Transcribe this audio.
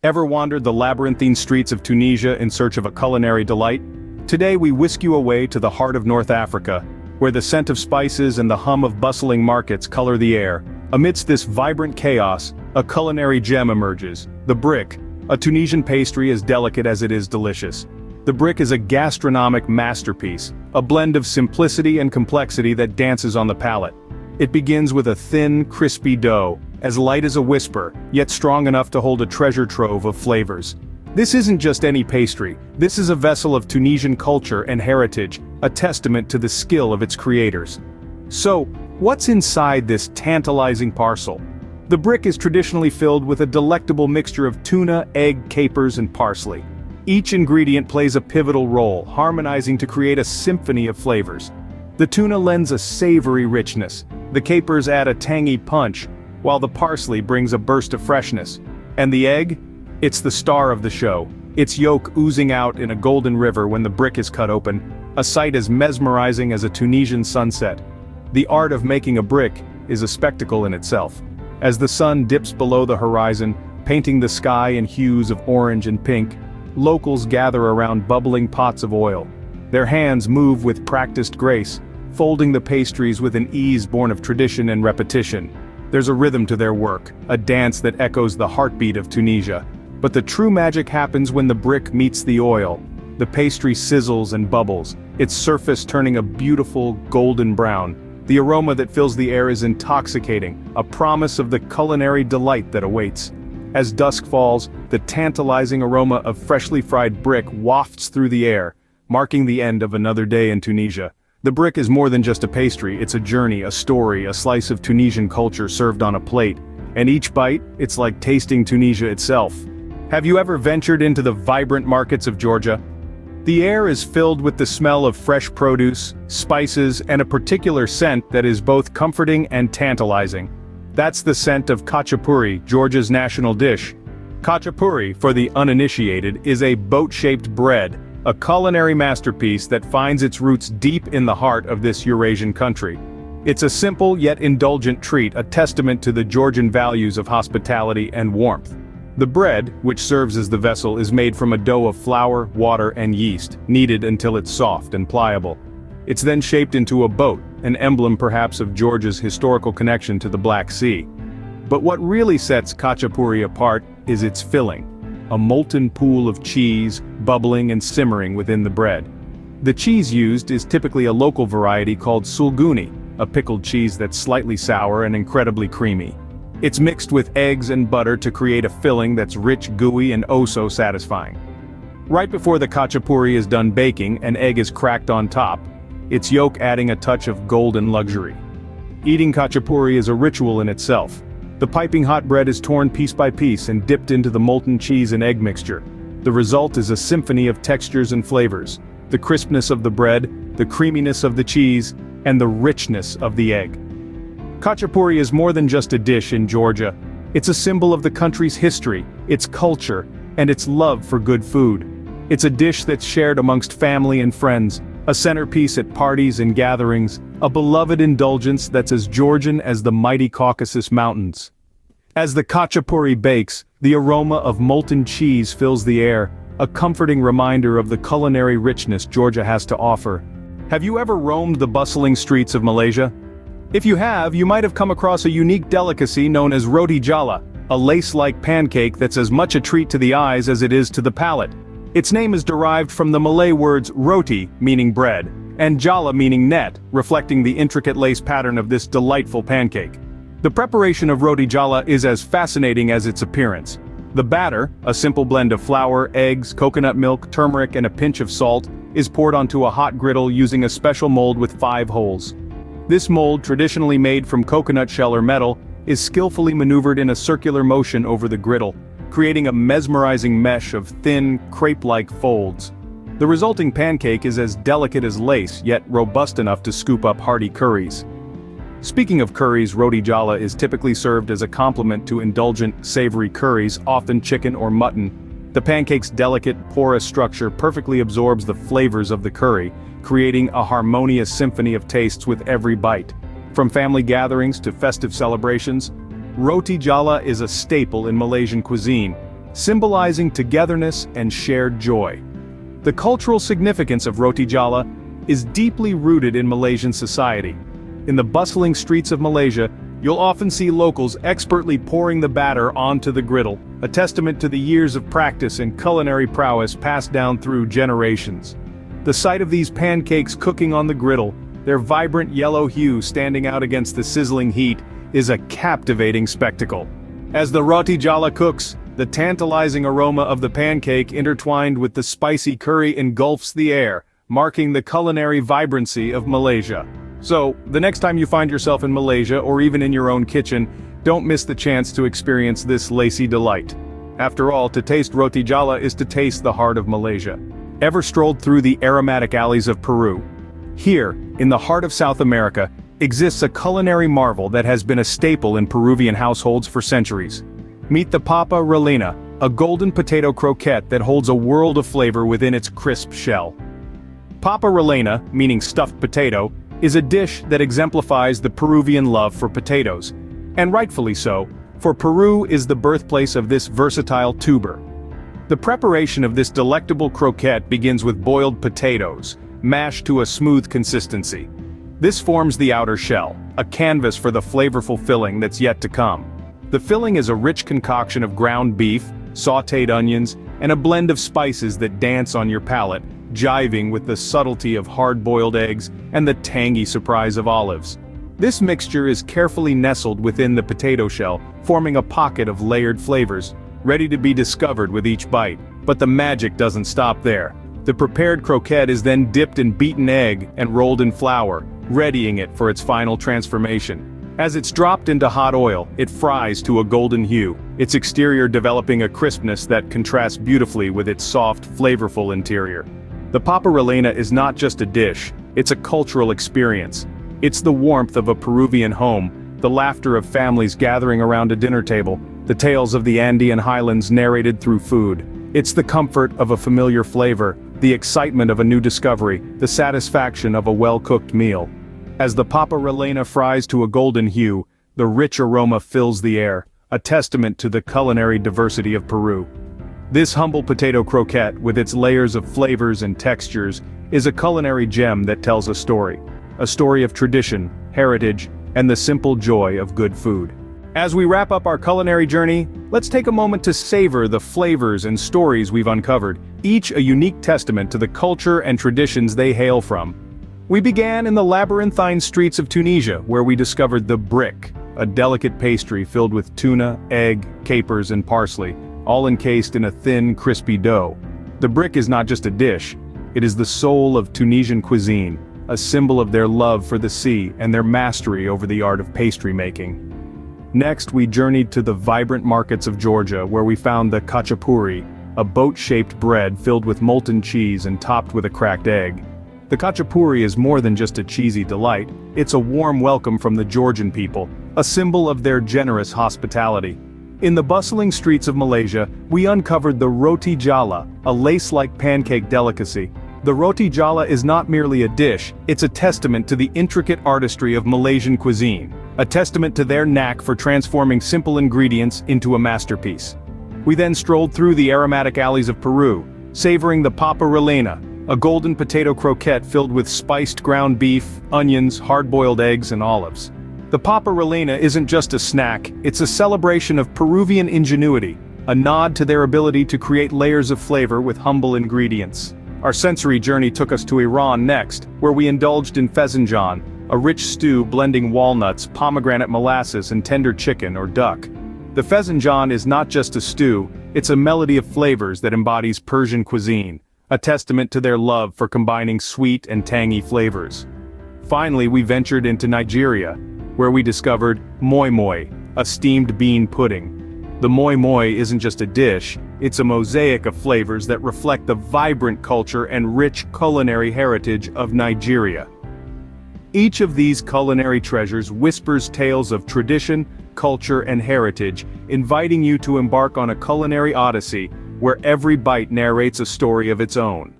Ever wandered the labyrinthine streets of Tunisia in search of a culinary delight? Today we whisk you away to the heart of North Africa, where the scent of spices and the hum of bustling markets color the air. Amidst this vibrant chaos, a culinary gem emerges: the brick, a Tunisian pastry as delicate as it is delicious. The brick is a gastronomic masterpiece, a blend of simplicity and complexity that dances on the palate. It begins with a thin, crispy dough, as light as a whisper, yet strong enough to hold a treasure trove of flavors. This isn't just any pastry, this is a vessel of Tunisian culture and heritage, a testament to the skill of its creators. So, what's inside this tantalizing parcel? The brick is traditionally filled with a delectable mixture of tuna, egg, capers, and parsley. Each ingredient plays a pivotal role, harmonizing to create a symphony of flavors. The tuna lends a savory richness, the capers add a tangy punch, while the parsley brings a burst of freshness. And the egg? It's the star of the show, its yolk oozing out in a golden river when the brick is cut open, a sight as mesmerizing as a Tunisian sunset. The art of making a brick is a spectacle in itself. As the sun dips below the horizon, painting the sky in hues of orange and pink, locals gather around bubbling pots of oil. Their hands move with practiced grace, folding the pastries with an ease born of tradition and repetition. There's a rhythm to their work, a dance that echoes the heartbeat of Tunisia. But the true magic happens when the brick meets the oil. The pastry sizzles and bubbles, its surface turning a beautiful golden brown. The aroma that fills the air is intoxicating, a promise of the culinary delight that awaits. As dusk falls, the tantalizing aroma of freshly fried brick wafts through the air, marking the end of another day in Tunisia. The brick is more than just a pastry, it's a journey, a story, a slice of Tunisian culture served on a plate. And each bite, it's like tasting Tunisia itself. Have you ever ventured into the vibrant markets of Georgia? The air is filled with the smell of fresh produce, spices, and a particular scent that is both comforting and tantalizing. That's the scent of khachapuri, Georgia's national dish. Khachapuri, for the uninitiated, is a boat-shaped bread, a culinary masterpiece that finds its roots deep in the heart of this Eurasian country. It's a simple yet indulgent treat, a testament to the Georgian values of hospitality and warmth. The bread, which serves as the vessel, is made from a dough of flour, water, and yeast, kneaded until it's soft and pliable. It's then shaped into a boat, an emblem perhaps of Georgia's historical connection to the Black Sea. But what really sets khachapuri apart is its filling, a molten pool of cheese, bubbling and simmering within the bread. The cheese used is typically a local variety called sulguni, a pickled cheese that's slightly sour and incredibly creamy. It's mixed with eggs and butter to create a filling that's rich, gooey, and oh so satisfying. Right before the khachapuri is done baking, an egg is cracked on top, its yolk adding a touch of golden luxury. Eating khachapuri is a ritual in itself. The piping hot bread is torn piece by piece and dipped into the molten cheese and egg mixture. The result is a symphony of textures and flavors: the crispness of the bread, the creaminess of the cheese, and the richness of the egg. Khachapuri is more than just a dish in Georgia. It's a symbol of the country's history, its culture, and its love for good food. It's a dish that's shared amongst family and friends, a centerpiece at parties and gatherings, a beloved indulgence that's as Georgian as the mighty Caucasus Mountains. As the khachapuri bakes, the aroma of molten cheese fills the air, a comforting reminder of the culinary richness Georgia has to offer. Have you ever roamed the bustling streets of Malaysia? If you have, you might have come across a unique delicacy known as roti jala, a lace-like pancake that's as much a treat to the eyes as it is to the palate. Its name is derived from the Malay words roti, meaning bread, and jala meaning net, reflecting the intricate lace pattern of this delightful pancake. The preparation of roti jala is as fascinating as its appearance. The batter, a simple blend of flour, eggs, coconut milk, turmeric, and a pinch of salt, is poured onto a hot griddle using a special mold with 5 holes. This mold, traditionally made from coconut shell or metal, is skillfully maneuvered in a circular motion over the griddle, creating a mesmerizing mesh of thin, crepe-like folds. The resulting pancake is as delicate as lace, yet robust enough to scoop up hearty curries. Speaking of curries, roti jala is typically served as a complement to indulgent, savory curries, often chicken or mutton. The pancake's delicate, porous structure perfectly absorbs the flavors of the curry, creating a harmonious symphony of tastes with every bite. From family gatherings to festive celebrations, roti jala is a staple in Malaysian cuisine. symbolizing togetherness and shared joy. The cultural significance of roti jala is deeply rooted in Malaysian society. In the bustling streets of Malaysia, you'll often see locals expertly pouring the batter onto the griddle, a testament to the years of practice and culinary prowess passed down through generations. The sight of these pancakes cooking on the griddle, their vibrant yellow hue standing out against the sizzling heat, is a captivating spectacle. As the roti jala cooks, the tantalizing aroma of the pancake intertwined with the spicy curry engulfs the air, marking the culinary vibrancy of Malaysia. So, the next time you find yourself in Malaysia or even in your own kitchen, don't miss the chance to experience this lacy delight. After all, to taste roti jala is to taste the heart of Malaysia. Ever strolled through the aromatic alleys of Peru? Here, in the heart of South America, exists a culinary marvel that has been a staple in Peruvian households for centuries. Meet the papa rellena, a golden potato croquette that holds a world of flavor within its crisp shell. Papa rellena, meaning stuffed potato, is a dish that exemplifies the Peruvian love for potatoes. And rightfully so, for Peru is the birthplace of this versatile tuber. The preparation of this delectable croquette begins with boiled potatoes, mashed to a smooth consistency. This forms the outer shell, a canvas for the flavorful filling that's yet to come. The filling is a rich concoction of ground beef, sautéed onions, and a blend of spices that dance on your palate, jiving with the subtlety of hard-boiled eggs and the tangy surprise of olives. This mixture is carefully nestled within the potato shell, forming a pocket of layered flavors, ready to be discovered with each bite. But the magic doesn't stop there. The prepared croquette is then dipped in beaten egg and rolled in flour, readying it for its final transformation. As it's dropped into hot oil, it fries to a golden hue, its exterior developing a crispness that contrasts beautifully with its soft, flavorful interior. The papa rellena is not just a dish, it's a cultural experience. It's the warmth of a Peruvian home, the laughter of families gathering around a dinner table, the tales of the Andean highlands narrated through food. It's the comfort of a familiar flavor, the excitement of a new discovery, the satisfaction of a well-cooked meal. As the papa rellena fries to a golden hue, the rich aroma fills the air, a testament to the culinary diversity of Peru. This humble potato croquette, with its layers of flavors and textures, is a culinary gem that tells a story of tradition, heritage, and the simple joy of good food. As we wrap up our culinary journey, let's take a moment to savor the flavors and stories we've uncovered, each a unique testament to the culture and traditions they hail from. We began in the labyrinthine streets of Tunisia, where we discovered the brick, a delicate pastry filled with tuna, egg, capers, and parsley, all encased in a thin, crispy dough. The brick is not just a dish, it is the soul of Tunisian cuisine, a symbol of their love for the sea and their mastery over the art of pastry making. Next, we journeyed to the vibrant markets of Georgia, where we found the khachapuri, a boat-shaped bread filled with molten cheese and topped with a cracked egg. The khachapuri is more than just a cheesy delight, it's a warm welcome from the Georgian people, a symbol of their generous hospitality. In the bustling streets of Malaysia, we uncovered the roti jala, a lace-like pancake delicacy. The roti jala is not merely a dish, it's a testament to the intricate artistry of Malaysian cuisine, a testament to their knack for transforming simple ingredients into a masterpiece. We then strolled through the aromatic alleys of Peru, savoring the papa rellena, a golden potato croquette filled with spiced ground beef, onions, hard-boiled eggs, and olives. The papa rellena isn't just a snack, it's a celebration of Peruvian ingenuity, a nod to their ability to create layers of flavor with humble ingredients. Our sensory journey took us to Iran next, where we indulged in fezenjan, a rich stew blending walnuts, pomegranate molasses, and tender chicken or duck. The fezenjan is not just a stew, it's a melody of flavors that embodies Persian cuisine, a testament to their love for combining sweet and tangy flavors. Finally, we ventured into Nigeria, where we discovered moi moi, a steamed bean pudding. The moi moi isn't just a dish, it's a mosaic of flavors that reflect the vibrant culture and rich culinary heritage of Nigeria. Each of these culinary treasures whispers tales of tradition, culture, and heritage, inviting you to embark on a culinary odyssey where every bite narrates a story of its own.